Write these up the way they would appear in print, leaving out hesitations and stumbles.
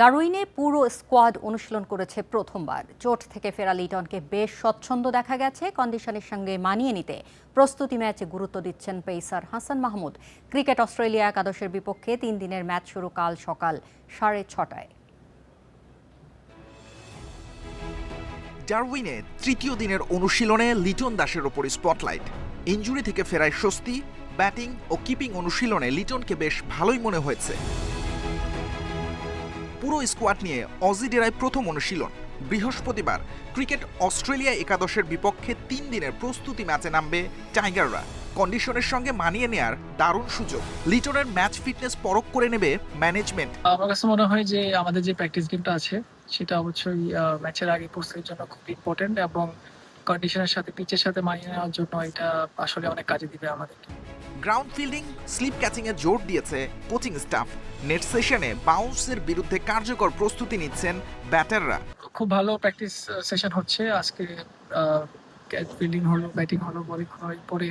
ডারউইনে পুরো স্কোয়াড অনুশীলন করেছে প্রথমবার। চোট থেকে ফেরা লিটনকে বেশ স্বচ্ছন্দ দেখা গেছে। কন্ডিশনের সঙ্গে মানিয়ে নিতে প্রস্তুতি ম্যাচে গুরুত্ব দিচ্ছেন pacer Hasan Mahmud. Cricket Australia একাদশের বিপক্ষে 3 দিনের ম্যাচ শুরু কাল সকাল 6:30টায়। ডারউইনে তৃতীয় দিনের অনুশীলনে লিটন দাসের ওপর স্পটলাইট। ইনজুরি থেকে ফেরায় স্বস্তি। ব্যাটিং ও কিপিং অনুশীলনে লিটনকে বেশ ভালোই মনে হয়েছে। পুরো স্কোয়াড নিয়ে অজি ডেরায় প্রথম অনুশীলন। বৃহস্পতিবার ক্রিকেট অস্ট্রেলিয়া একাদশের বিপক্ষে 3 দিনের প্রস্তুতি ম্যাচে নামবে টাইগাররা। কন্ডিশনের সঙ্গে মানিয়ে নেয়ার দারুণ সুযোগ। লিটনের ম্যাচ ফিটনেস পরখ করে নেবে ম্যানেজমেন্ট। আমার কাছে মনে হয় যে আমাদের যে প্র্যাকটিস গেমটা আছে সেটা অবশ্যই ম্যাচের আগে প্রস্তুতির জন্য খুব ইম্পর্টেন্ট, এবং কন্ডিশনের সাথে পিচের সাথে মানিয়ে নেওয়ার জন্য এটা আসলে অনেক কাজে দিবে আমাদের। গ্রাউন্ড ফিল্ডিং, স্লিপ ক্যাচিং এ জোর দিয়েছে কোচিং স্টাফ। নেট সেশনে বাউন্সের বিরুদ্ধে কার্যকর প্রস্তুতি নিচ্ছেন ব্যাটাররা। খুব ভালো প্র্যাকটিস সেশন হচ্ছে আজকে। ফিল্ডিং হলো, ব্যাটিং হলো, বোলিং হলো, এরপরে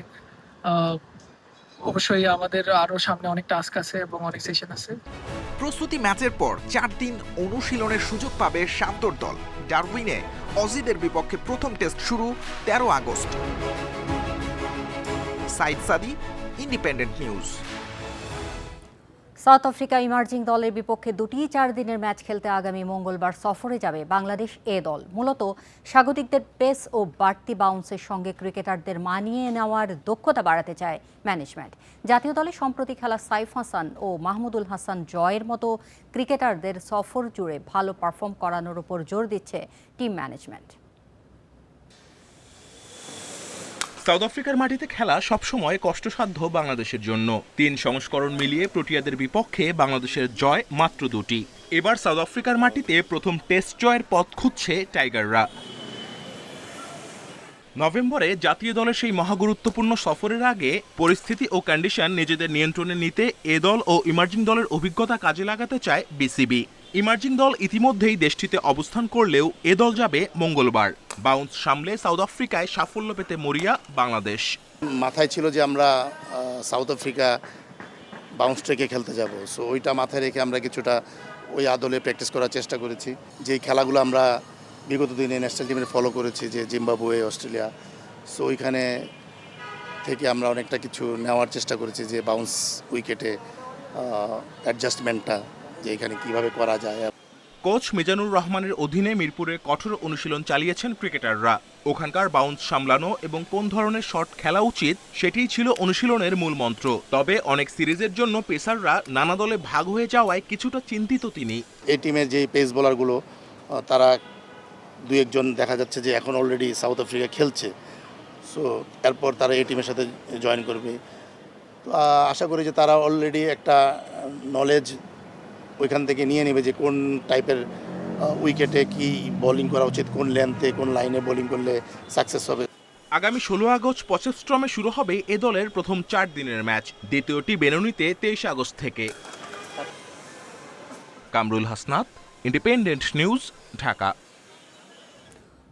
অবশ্যই আমাদের আরো সামনে অনেক টাস্ক আছে এবং অনেক সেশন আছে। প্রস্তুতি ম্যাচের পর 4 দিন অনুশীলনের সুযোগ পাবে শান্তর দল। ডারউইনে অজিদের বিপক্ষে প্রথম টেস্ট শুরু 13 আগস্ট। সাইদ সাদি, independent news. South Africa emerging দলের বিপক্ষে 2টি 4 দিনের ম্যাচ খেলতে আগামী মঙ্গলবার সফরে যাবে বাংলাদেশ এ দল। মূলত স্বাগতিকদের পেস ও বাড়তি বাউন্সের সঙ্গে ক্রিকেটারদের মানিয়ে নেওয়ার দক্ষতা বাড়াতে চায় ম্যানেজমেন্ট। জাতীয় দলে সম্প্রতি খেলা সাইফ হাসান ও মাহমুদুল হাসান জয়ের মতো ক্রিকেটারদের সফর জুড়ে ভালো পারফর্ম করানোর উপর জোর দিচ্ছে টিম ম্যানেজমেন্ট। সাউথ আফ্রিকার মাটিতে খেলা সবসময় কষ্টসাধ্য বাংলাদেশের জন্য। 3 সংস্করণ মিলিয়ে প্রোটিয়াদের বিপক্ষে বাংলাদেশের জয় মাত্র 2টি। এবার সাউথ আফ্রিকার মাটিতে প্রথম টেস্ট জয়ের পথ খুঁজছে টাইগাররা। নভেম্বরে জাতীয় দলের সেই মহাগুরুত্বপূর্ণ সফরের আগে পরিস্থিতি ও কন্ডিশন নিজেদের নিয়ন্ত্রণে নিতে এ দল ও ইমার্জিং দলের অভিজ্ঞতা কাজে লাগাতে চায় বিসিবি। ইমার্জিং দল ইতিমধ্যেই দেশটিতে অবস্থান করলেও এ দল যাবে মঙ্গলবার। বাউন্স সামলে সাউথ আফ্রিকায় সাফল্য পেতে মরিয়া বাংলাদেশ। মাথায় ছিল যে আমরা সাউথ আফ্রিকা বাউন্স ট্রেকে খেলতে যাব, সো ওইটা মাথায় রেখে আমরা কিছুটা ওই আদলে প্র্যাকটিস করার চেষ্টা করেছি। যেই খেলাগুলো আমরা বিগত দিনে ন্যাশনাল টিমের ফলো করেছি, যে জিম্বাবুয়ে, অস্ট্রেলিয়া, সো ওইখানে থেকে আমরা অনেকটা কিছু নেওয়ার চেষ্টা করেছি, যে বাউন্স উইকেটে অ্যাডজাস্টমেন্টটা যে এখানে কীভাবে করা যায়। কোচ মিজানুর রহমানের অধীনে মিরপুরে কঠোর অনুশীলন চালিয়েছেন ক্রিকেটাররা। ওখানকার বাউন্স সামলানো এবং কোন ধরনের শট খেলা উচিত সেটিই ছিল অনুশীলনের মূল মন্ত্র। তবে অনেক সিরিজের জন্য পেসাররা নানা দলে ভাগ হয়ে যাওয়ায় কিছুটা চিন্তিত তিনি। এই টিমের যে পেস বোলারগুলো তারা 2-1 দেখা যাচ্ছে যে এখন অলরেডি সাউথ আফ্রিকা খেলছে, সো এরপর তারা এই টিমের সাথে জয়েন করবে। তো আশা করি যে তারা অলরেডি একটা নলেজ ওইখান থেকে নিয়ে নেবে, যে কোন টাইপের উইকেটে কি বোলিং করা উচিত, কোন লেন্থে কোন লাইনে বোলিং করলে সাকসেস হবে। আগামী 16 আগস্ট পচেস্ট্রমে শুরু হবে এ দলের প্রথম 4 দিনের ম্যাচ। দ্বিতীয়টি বেনুনিতে 23 আগস্ট থেকে। Kamrul Hasnat, independent news, Dhaka.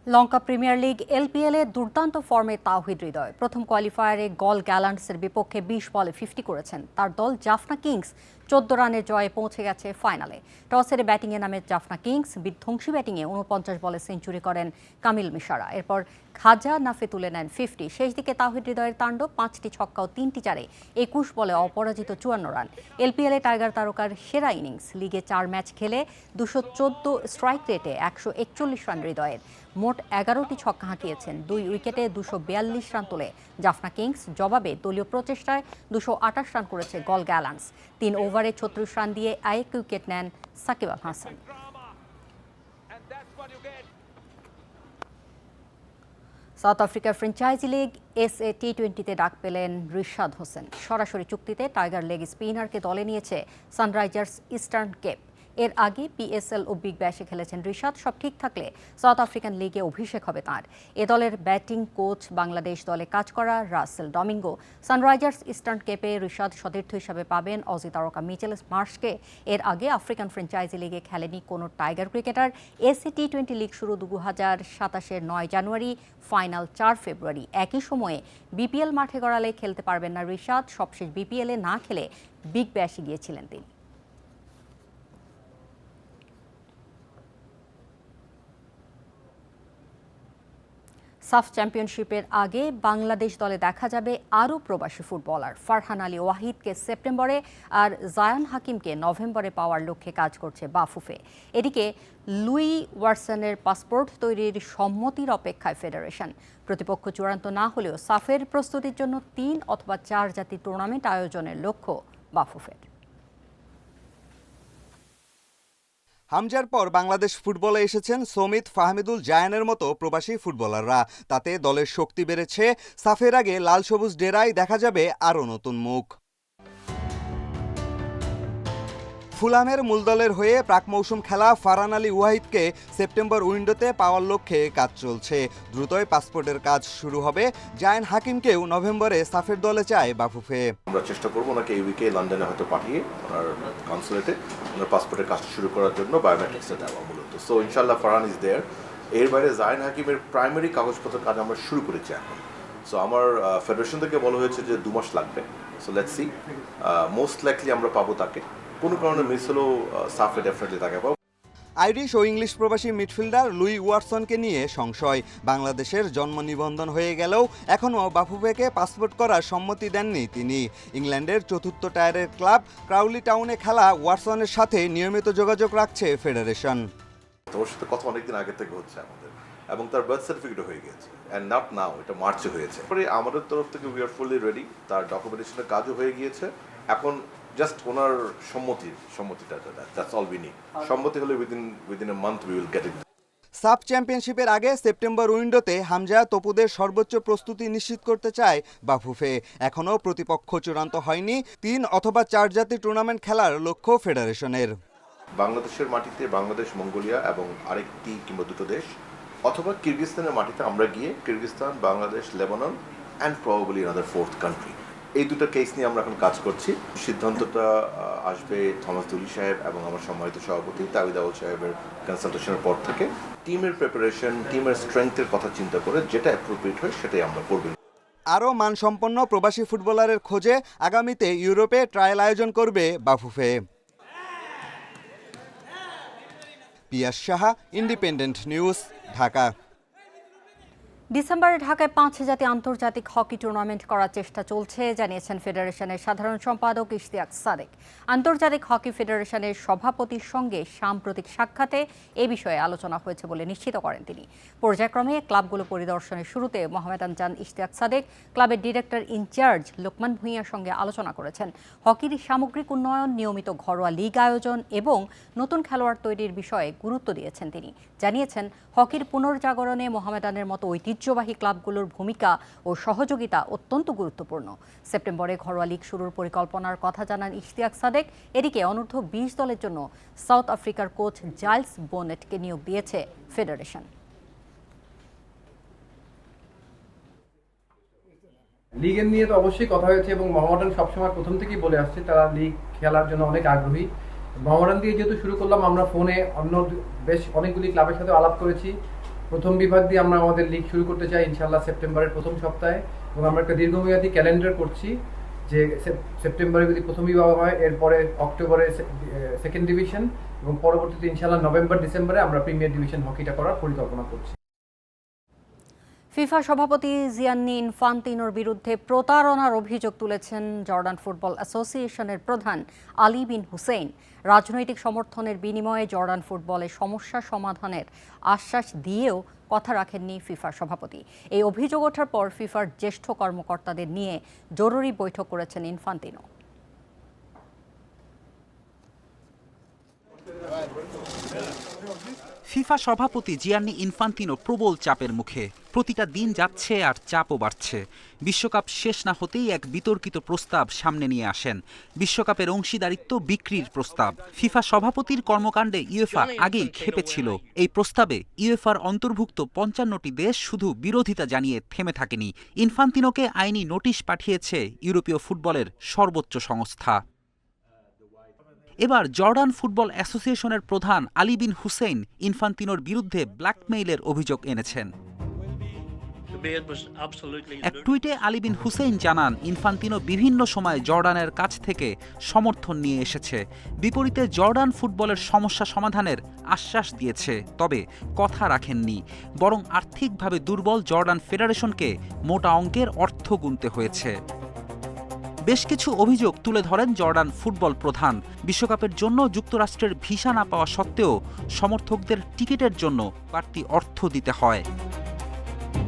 Lanka premier league LPL এ দুর্দান্ত ফর্মে তাওহিদ হৃদয়। প্রথম কোয়ালিফায়ারে গল গ্যালান্টসের বিপক্ষে 20 বলে 50 করেছেন। তার দল জাফনা কিংস 14 রানের জয়ে পৌঁছে গেছে ফাইনালে। টস হেরে ব্যাটিংয়ে নামে জাফনা কিংস। বিধ্বংসী ব্যাটিংয়ে 49 বলে সেঞ্চুরি করেন কামিল মিশারা। এরপর খাজা নাফে তুলে নেন 50। শেষ দিকে তাওহিদ হৃদয়ের তাণ্ডব, 5টি ছক্কা ও 3টি চারে 21 বলে অপরাজিত 54 রান। এলপিএলে টাইগার তারকার সেরা ইনিংস। লিগে 4 ম্যাচ খেলে 214 স্ট্রাইক রেটে 141 রান হৃদয়ের। মোট 11টি ছক্কা হাঁকিয়েছেন। 2 উইকেটে 242 রান তোলে জাফনা কিংস। জবাবে দলীয় প্রচেষ্টায় 228 রান করেছে গল গ্যালান্টস। 3 ওভারে 36 রান দিয়ে 1 উইকেট নেন সাকিব আল হাসান। সাউথ আফ্রিকার ফ্র্যাঞ্চাইজি লিগ এসএ টি20তে ডাক পেলেন রিশাদ হোসেন। সরাসরি চুক্তিতে টাইগার লেগ স্পিনারকে দলে নিয়েছে সানরাইজার্স ইস্টার্ন কেপ। এর আগে পিএসএল ও বিগ ব্যাশে খেলেছেন রিশাদ। সব ঠিক থাকলে সাউথ আফ্রিকান লিগে অভিষেক হবে তাঁর। এ দলের ব্যাটিং কোচ বাংলাদেশ দলে কাজ করা রাসেল ডমিঙ্গো। সানরাইজার্স ইস্টার্ন কেপে রিশাদ সতীর্থ হিসাবে পাবেন অজি তারকা মিচেল মার্শকে। এর আগে আফ্রিকান ফ্র্যাঞ্চাইজি লিগে খেলেনি কোনো tiger cricketer. SA T20 league শুরু 2027-এর 9 জানুয়ারি, ফাইনাল 4 ফেব্রুয়ারি। একই সময়ে বিপিএল মাঠে গড়ালে খেলতে পারবেন না রিশাদ। সবশেষ বিপিএলে না খেলে বিগ ব্যাশে গিয়েছিলেন তিনি। সাফ চ্যাম্পিয়নশিপের আগে বাংলাদেশ দলে দেখা যাবে আরও প্রবাসী ফুটবলার। ফারহান আলী ওয়াহিদকে সেপ্টেম্বরে আর জায়ান হাকিমকে নভেম্বরে পাওয়ার লক্ষ্যে কাজ করছে বাফুফে। এদিকে লুই ওয়াটসনের পাসপোর্ট তৈরির সম্মতির অপেক্ষায় ফেডারেশন। প্রতিপক্ষ চূড়ান্ত না হলেও সাফের প্রস্তুতির জন্য 3 অথবা 4 জাতি টুর্নামেন্ট আয়োজনের লক্ষ্য বাফুফের। হামজার পর বাংলাদেশ ফুটবলে এসেছেন সমিত, ফাহমিদুল, জায়ানের মতো প্রবাসী ফুটবলাররা। তাতে দলের শক্তি বেড়েছে। সাফের আগে লাল সবুজ ডেরায় দেখা যাবে আরও নতুন মুখ। ফুলামের মূল দলের হয়ে প্রাক মৌসুম খেলা ফারহান আলী ওয়াহিদকে সেপ্টেম্বর উইন্ডোতে পাওয়ার লক্ষ্যে কাজ চলছে। দ্রুতই পাসপোর্টের কাজ শুরু হবে। জায়ান হাকিমকেও নভেম্বরে সাফের দলে চায় বাফুফে। আমরা চেষ্টা করবো ওনাকে এই উইকে লন্ডনে হয়তো পাঠিয়ে ওনার কনসুলেটে ওনার পাসপোর্টের কাজটা শুরু করার জন্য বায়োমেট্রিক্সটা দেওয়া মূলত। সো ইনশাল্লাহ ফারহান ইজ দেয়ার। এর বাইরে জায়ান হাকিমের প্রাইমারি কাগজপত্রের কাজ আমরা শুরু করেছি এখন। সো আমার ফেডারেশন থেকে বলা হয়েছে যে 2 মাস লাগবে। So let's see, most likely আমরা পাবো তাকে। কোনো কারণে মিস হলেও সাফে ডেফিনেটলি তাকে পাবো। আইরিশ ও ইংলিশ প্রবাসী মিডফিল্ডার লুই ওয়াটসনকে নিয়ে সংশয়। বাংলাদেশের জন্ম নিবন্ধন হয়ে গেলেও এখনও বাফুফেকে পাসপোর্ট করার সম্মতি দেননি তিনি। ইংল্যান্ডের 4র্থ টায়ারের ক্লাব ক্রাউলি টাউনে খেলা ওয়াটসনের সাথে নিয়মিত যোগাযোগ রাখছে ফেডারেশন। তোমার সাথে কথা অনেকদিন আগে থেকে হচ্ছে আমাদের, এবং তার বার্থ সার্টিফিকেটও হয়ে গেছে। অ্যান্ড নট নাও, এটা মার্চে হয়েছে। পরে আমাদের তরফ থেকে উই আর ফুললি রেডি। তার ডকুমেন্টেশনের কাজও হয়ে গিয়েছে। এখন জাস্ট ওনার সম্মতিটা দ্যাটস অল উই নিড। সম্মতি হলে within a month we will get it. SAFF চ্যাম্পিয়নশিপের আগে সেপ্টেম্বর উইন্ডোতে হামজা, তপুদের সর্বোচ্চ প্রস্তুতি নিশ্চিত করতে চায় বাফুফে। এখনও প্রতিপক্ষ চূড়ান্ত হয়নি। 3 অথবা 4 জাতি টুর্নামেন্ট খেলার লক্ষ্য ফেডারেশনের। বাংলাদেশের মাটিতে বাংলাদেশ, মঙ্গোলিয়া এবং আরেকটি কিংবা 2টো দেশ, অথবা কিরগিজস্তানের মাটিতে আমরা গিয়ে Kyrgyzstan, Bangladesh, Lebanon and probably another 4th country. এই 2টা কেস নিয়ে আমরা এখন কাজ করছি। সিদ্ধান্তটা আসবে থমাস দুলি সাহেব এবং আমার সম্মানিত সভাপতি তাবিদ আউল সাহেবের কনসালটেশনের পর থেকে। টিমের প্রিপারেশন, টিমের স্ট্রেংথের কথা চিন্তা করে যেটা অ্যাপ্রোপ্রিয়েট হয় সেটাই আমরা করব। আরও মানসম্পন্ন প্রবাসী ফুটবলারের খোঁজে আগামীতে ইউরোপে ট্রায়াল আয়োজন করবে বাফুফে। পিয়াস সাহা, ইন্ডিপেন্ডেন্ট নিউজ, ঢাকা। ডিসেম্বরে ঢাকায় 5 জাতি আন্তর্জাতিক হকি টুর্নামেন্ট করার চেষ্টা চলছে, জানিয়েছেন ফেডারেশনের সাধারণ সম্পাদক ইশতিয়াক সাদেক। আন্তর্জাতিক হকি ফেডারেশনের সভাপতির সঙ্গে সাম্প্রতিক সাক্ষাতে এ বিষয়ে আলোচনা হয়েছে বলে নিশ্চিত করেন তিনি। পর্যায়ক্রমে ক্লাবগুলো পরিদর্শনের শুরুতে মোহামেডান যান ইশতিয়াক সাদেক ক্লাবের ডিরেক্টর ইনচার্জ লোকমান ভূঁইয়ার সঙ্গে আলোচনা করেছেন। হকির সামগ্রিক উন্নয়ন, নিয়মিত ঘরোয়া লীগ আয়োজন এবং নতুন খেলোয়াড় তৈরির বিষয়ে গুরুত্ব দিয়েছেন তিনি। জানিয়েছেন হকির পুনর্জাগরণে মোহামেডানের মতো ঐতিহ্যবাহী ক্লাবগুলোর ভূমিকা ও সহযোগিতা অত্যন্ত গুরুত্বপূর্ণ। সেপ্টেম্বরে ঘরোয়া লীগ শুরুর পরিকল্পনার কথা জানান ইশতিয়াক সাদেক। এদিকে অনূর্ধ্ব 20 দলের জন্য সাউথ আফ্রিকার কোচ জাইলস বোনেটকে নিয়োগ দিয়েছে ফেডারেশন। লিগের নিয়ে তো অবশ্যই কথা হয়েছে এবং মোহামেডান সবসময় প্রথম থেকেই বলে আসছে তারা লিগ খেলার জন্য অনেক আগ্রহী। মোহামেডান দিয়ে যেহেতু শুরু করলাম, আমরা ফোনে অন্য বেশ অনেকগুলি ক্লাবের সাথে আলাপ করেছি। প্রথম বিভাগ দিয়ে আমরা আমাদের লিগ শুরু করতে চাই ইনশাআল্লাহ সেপ্টেম্বরের প্রথম সপ্তাহে, এবং আমরা একটা দীর্ঘমেয়াদী ক্যালেন্ডার করছি যে সেপ্টেম্বরে যদি প্রথম বিভাগ হয়, এরপরে অক্টোবরে সেকেন্ড ডিভিশন, এবং পরবর্তীতে ইনশাআল্লাহ নভেম্বর ডিসেম্বরে আমরা প্রিমিয়ার ডিভিশন হকিটা করার পরিকল্পনা করছি। ফিফা সভাপতি জিয়ান্নি ইনফান্তিনোর বিরুদ্ধে প্রতারণার অভিযোগ তুলেছেন জর্ডান ফুটবল অ্যাসোসিয়েশনের প্রধান আলী বিন হুসেইন। রাজনৈতিক সমর্থনের বিনিময়ে জর্ডান ফুটবলের সমস্যা সমাধানের আশ্বাস দিয়েও কথা রাখেননি ফিফার সভাপতি। এই অভিযোগ ওঠার পর ফিফার জ্যেষ্ঠ কর্মকর্তাদের নিয়ে জরুরি বৈঠক করেছেন ইনফান্তিনো। ফিফা সভাপতি জিয়ান্নি ইনফান্তিনো প্রবল চাপের মুখে। প্রতিটা দিন যাচ্ছে আর চাপও বাড়ছে। বিশ্বকাপ শেষ না হতেই এক বিতর্কিত প্রস্তাব সামনে নিয়ে আসেন, বিশ্বকাপের অংশীদারিত্ব বিক্রির প্রস্তাব। ফিফা সভাপতির কর্মকাণ্ডে ইউএফা আগেই ক্ষেপেছিল। এই প্রস্তাবে ইউএফার অন্তর্ভুক্ত 55টি দেশ শুধু বিরোধিতা জানিয়ে থেমে থাকেনি। ইনফান্তিনোকে আইনি নোটিশ পাঠিয়েছে ইউরোপীয় ফুটবলের সর্বোচ্চ সংস্থা। এবার জর্ডান ফুটবল অ্যাসোসিয়েশনের প্রধান আলী বিন হুসেইন ইনফান্তিনোর বিরুদ্ধে ব্ল্যাকমেইলের অভিযোগ এনেছেন। এক টুইটে আলী বিন হুসেইন জানান, ইনফান্তিনো বিভিন্ন সময় জর্ডানের কাছ থেকে সমর্থন নিয়ে এসেছে। বিপরীতে জর্ডান ফুটবলের সমস্যা সমাধানের আশ্বাস দিয়েছে, তবে কথা রাখেননি। বরং আর্থিকভাবে দুর্বল জর্ডান ফেডারেশনকে মোটা অঙ্কের অর্থ গুনতে হয়েছে। বেশ কিছু অভিযোগ তুলে ধরেন জর্ডান ফুটবল প্রধান। বিশ্বকাপের জন্য যুক্তরাষ্ট্রের ভিসা না পাওয়া সত্ত্বেও সমর্থকদের টিকিটের জন্য বাড়তি অর্থ দিতে হয়।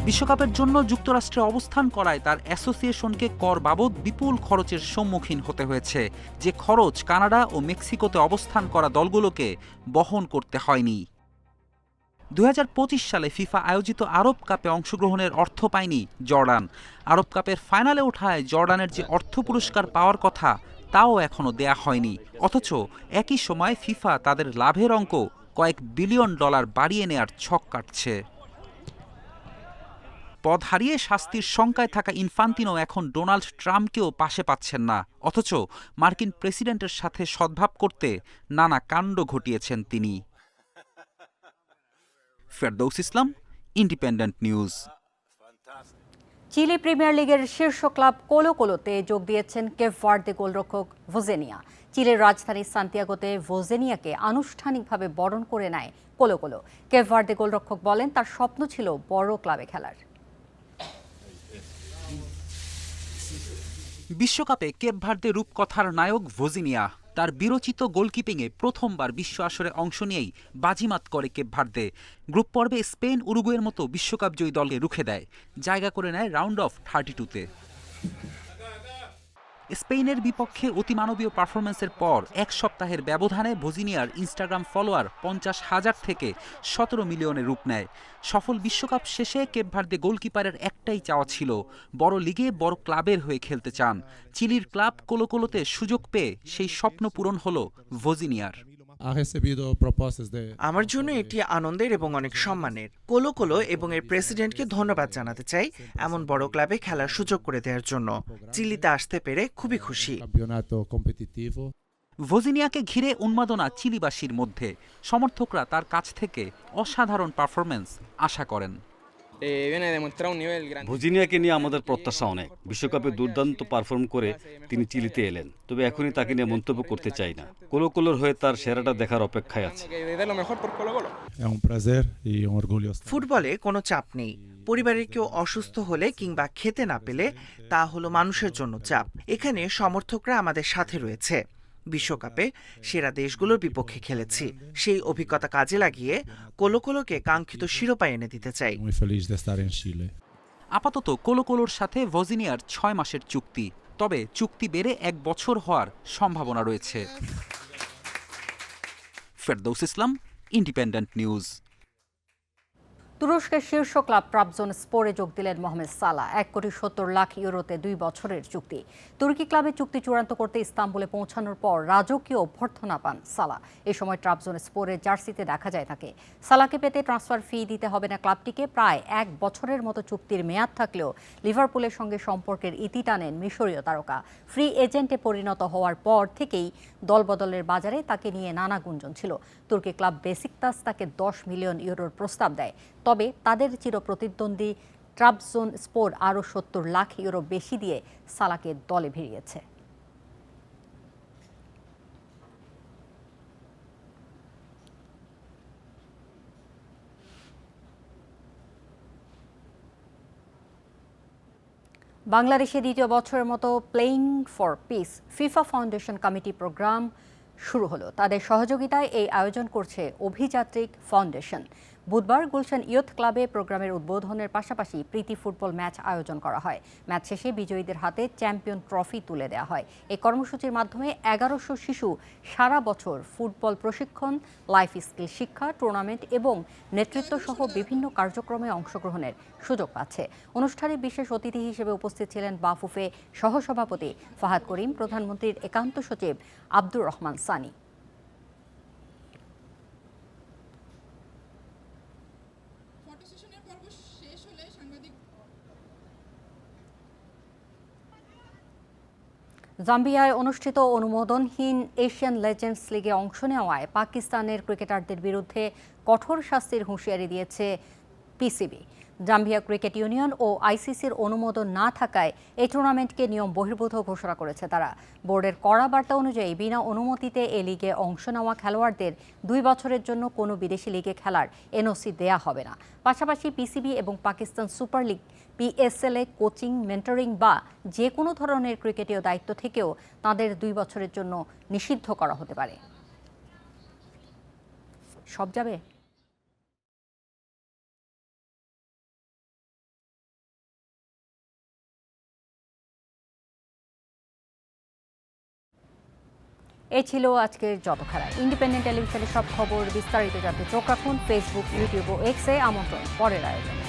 বিশ্বকাপের জন্য যুক্তরাষ্ট্রে অবস্থান করায় তার অ্যাসোসিয়েশনকে কর বাবদ বিপুল খরচের সম্মুখীন হতে হয়েছে, যে খরচ কানাডা ও মেক্সিকোতে অবস্থান করা দলগুলোকে বহন করতে হয়নি। 2025 সালে ফিফা আয়োজিত আরব কাপে অংশগ্রহণের অর্থ পায়নি জর্ডান। আরব কাপের ফাইনালে ওঠায় জর্ডানের যে অর্থ পুরস্কার পাওয়ার কথা তাও এখনও দেয়া হয়নি। অথচ একই সময় ফিফা তাদের লাভের অঙ্ক কয়েক বিলিয়ন ডলার বাড়িয়ে নেয়ার ছক কাটছে। পদ হারিয়ে শাস্তির শঙ্কায় থাকা ইনফান্তিনো এখন ডোনাল্ড ট্রাম্পকেও পাশে পাচ্ছেন না। অথচ মার্কিন প্রেসিডেন্টের সাথে সদ্ভাব করতে নানা কাণ্ড ঘটিয়েছেন তিনি। ফেরদৌস ইসলাম, ইন্ডিপেন্ডেন্ট নিউজ। চিলি প্রিমিয়ার লিগের শীর্ষ ক্লাব কোলো কোলোতে যোগ দিয়েছেন কেপ ভার্দে গোলরক্ষক ভোজেনিয়া। চিলের রাজধানী সান্তিয়াগোতে ভোজেনিয়াকে আনুষ্ঠানিকভাবে বরণ করে নেয় কোলো কোলো। কেপ ভার্দে গোলরক্ষক বলেন, তার স্বপ্ন ছিল বড় ক্লাবে খেলার। বিশ্বকাপে কেপ ভার্দে রূপকথার নায়ক ভোজিনিয়া তার বিরচিত গোলকিপিংয়ে প্রথমবার বিশ্ব আসরে অংশ নিয়েই বাজিমাত করে কেপ ভার্দে। গ্রুপ পর্বে স্পেন, উরুগুয়ের মতো বিশ্বকাপ জয়ী দলকে রুখে দেয়, জায়গা করে নেয় রাউন্ড অফ 32-তে। স্পেনের বিপক্ষে অতিমানবীয় পারফরমেন্সের পর এক সপ্তাহের ব্যবধানে ভোজিনিয়ার ইনস্টাগ্রাম ফলোয়ার 50,000 থেকে 17 মিলিয়নে রূপ নেয়। সফল বিশ্বকাপ শেষে কেপ ভার্দে গোলকিপারের একটাই চাওয়া ছিল, বড় লিগে বড় ক্লাবের হয়ে খেলতে চান। চিলির ক্লাব কোলো কোলোতে সুযোগ পেয়ে সেই স্বপ্ন পূরণ হলো ভোজিনিয়ার। আমার জন্য এটি আনন্দের এবং অনেক সম্মানের। কোলো কোলো এবং এর প্রেসিডেন্টকে ধন্যবাদ জানাতে চাই এমন বড় ক্লাবে খেলার সুযোগ করে দেওয়ার জন্য। চিলিতে আসতে পেরে খুবই খুশি। ভোজিনিয়াকে ঘিরে উন্মাদনা চিলিবাসীর মধ্যে। সমর্থকরা তার কাছ থেকে অসাধারণ পারফরমেন্স আশা করেন। ভোজিনিয়াকে নিয়ে আমাদের প্রত্যাশা অনেক। বিশ্বকাপে দুর্দান্ত পারফর্ম করে তিনি চিলিতে এলেন, তবে এখনই তাকে নিয়ে মন্তব্য করতে চাই না। কোলো কোলোর হয়ে তার সেরাটা দেখার অপেক্ষায় আছে। ফুটবলে কোনো চাপ নেই। পরিবারের কেউ অসুস্থ হলে কিংবা খেতে না পেলে তা হলো মানুষের জন্য চাপ। এখানে সমর্থকরা আমাদের সাথে রয়েছে। বিশ্বকাপে সেরা দেশগুলোর বিপক্ষে খেলেছি, সেই অভিজ্ঞতা কাজে লাগিয়ে কোলো কোলোকে কাঙ্ক্ষিত শিরোপা এনে দিতে চাই। আপাতত কোলো কোলোর সাথে ভোজিনিয়ার 6 মাসের চুক্তি, তবে চুক্তি বেড়ে 1 বছর হওয়ার সম্ভাবনা রয়েছে। ফেরদৌস ইসলাম, ইন্ডিপেন্ডেন্ট নিউজ। তুরস্কের শীর্ষ ক্লাব ট্রাবজনস্পোরে যোগ দিলেন মোহামেদ সালাহ। 1,70,00,000 ইউরোতে 2 বছরের চুক্তি। তুর্কি ক্লাবে চুক্তি চূড়ান্ত করতে ইস্তাম্বুলে পৌঁছানোর পর রাজকীয় অভ্যর্থনা পান সালাহ। এ সময় ট্রাবজনস্পোরের জার্সিতে দেখা যায় তাকে। সালাহকে পেতে ট্রান্সফার ফি দিতে হবে না ক্লাবটিকে। প্রায় 1 বছরের মতো চুক্তির মেয়াদ থাকলেও লিভারপুলের সঙ্গে সম্পর্কের ইতি টানেন মিশরীয় তারকা। ফ্রি এজেন্টে পরিণত হওয়ার পর থেকেই দলবদলের বাজারে তাকে নিয়ে নানা গুঞ্জন ছিল। তুর্কি ক্লাব বেসিকতাস তাকে 10 মিলিয়ন ইউরোর প্রস্তাব দেয়, তবে তাদের চিরপ্রতিদ্বন্দ্বী ট্রাবজনস্পোর আরও 70 লাখ ইউরো বেশি দিয়ে সালাহকে দলে ভিড়িয়েছে। বাংলাদেশে দ্বিতীয় বছরের মতো playing for peace FIFA foundation committee programme শুরু হলো। তাদের সহযোগিতায় এই আয়োজন করছে অভিযাত্রিক ফাউন্ডেশন। বুধবার গুলশান ইয়ুথ ক্লাবে প্রোগ্রামের উদ্বোধনের পাশাপাশি প্রীতি ফুটবল ম্যাচ আয়োজন করা হয়। ম্যাচ শেষে বিজয়ীদের হাতে চ্যাম্পিয়ন ট্রফি তুলে দেওয়া হয়। এই কর্মসূচির মাধ্যমে 1100 শিশু সারা বছর ফুটবল প্রশিক্ষণ, লাইফ স্কিল শিক্ষা, টুর্নামেন্ট এবং নেতৃত্ব সহ বিভিন্ন কার্যক্রমে অংশগ্রহণের সুযোগ পাচ্ছে। অনুষ্ঠানে বিশেষ অতিথি হিসেবে উপস্থিত ছিলেন বাফুফে সহসভাপতি ফাহাদ করিম, প্রধানমন্ত্রীর একান্ত সচিব আব্দুর রহমান সানি। জাম্বিয়ায় অনুষ্ঠিত অনুমোদনহীন এশিয়ান লেজেন্ডস লিগে অংশ নেওয়ায় পাকিস্তানের ক্রিকেটারদের বিরুদ্ধে কঠোর শাস্তির হুঁশিয়ারি দিয়েছে পিসিবি। জাম্বিয়া ক্রিকেট ইউনিয়ন ও আইসিসির অনুমোদন না থাকায় এই টুর্নামেন্টকে নিয়ম বহির্ভূত ঘোষণা করেছে তারা। বোর্ডের কড়া বার্তা অনুযায়ী বিনা অনুমতিতে এ লিগে অংশ নেওয়া খেলোয়াড়দের 2 বছরের জন্য কোনো বিদেশি লিগে খেলার এনওসি দেয়া হবে না। পাশাপাশি পিসিবি এবং পাকিস্তান সুপার লিগ PSL এ কোচিং, মেন্টরিং বা যে কোনো ধরনের ক্রিকেটীয় দায়িত্ব থেকেও তাদের 2 বছরের জন্য নিষিদ্ধ করা হতে পারে। সব যাবে। এই ছিল আজকের যত খেলা। ইন্ডিপেন্ডেন্ট টেলিভিশনের সব খবর বিস্তারিত জানতে চোখ রাখুন ফেসবুক, ইউটিউব ও এক্সে। আমন্ত্রণ পরের আয়োজনে।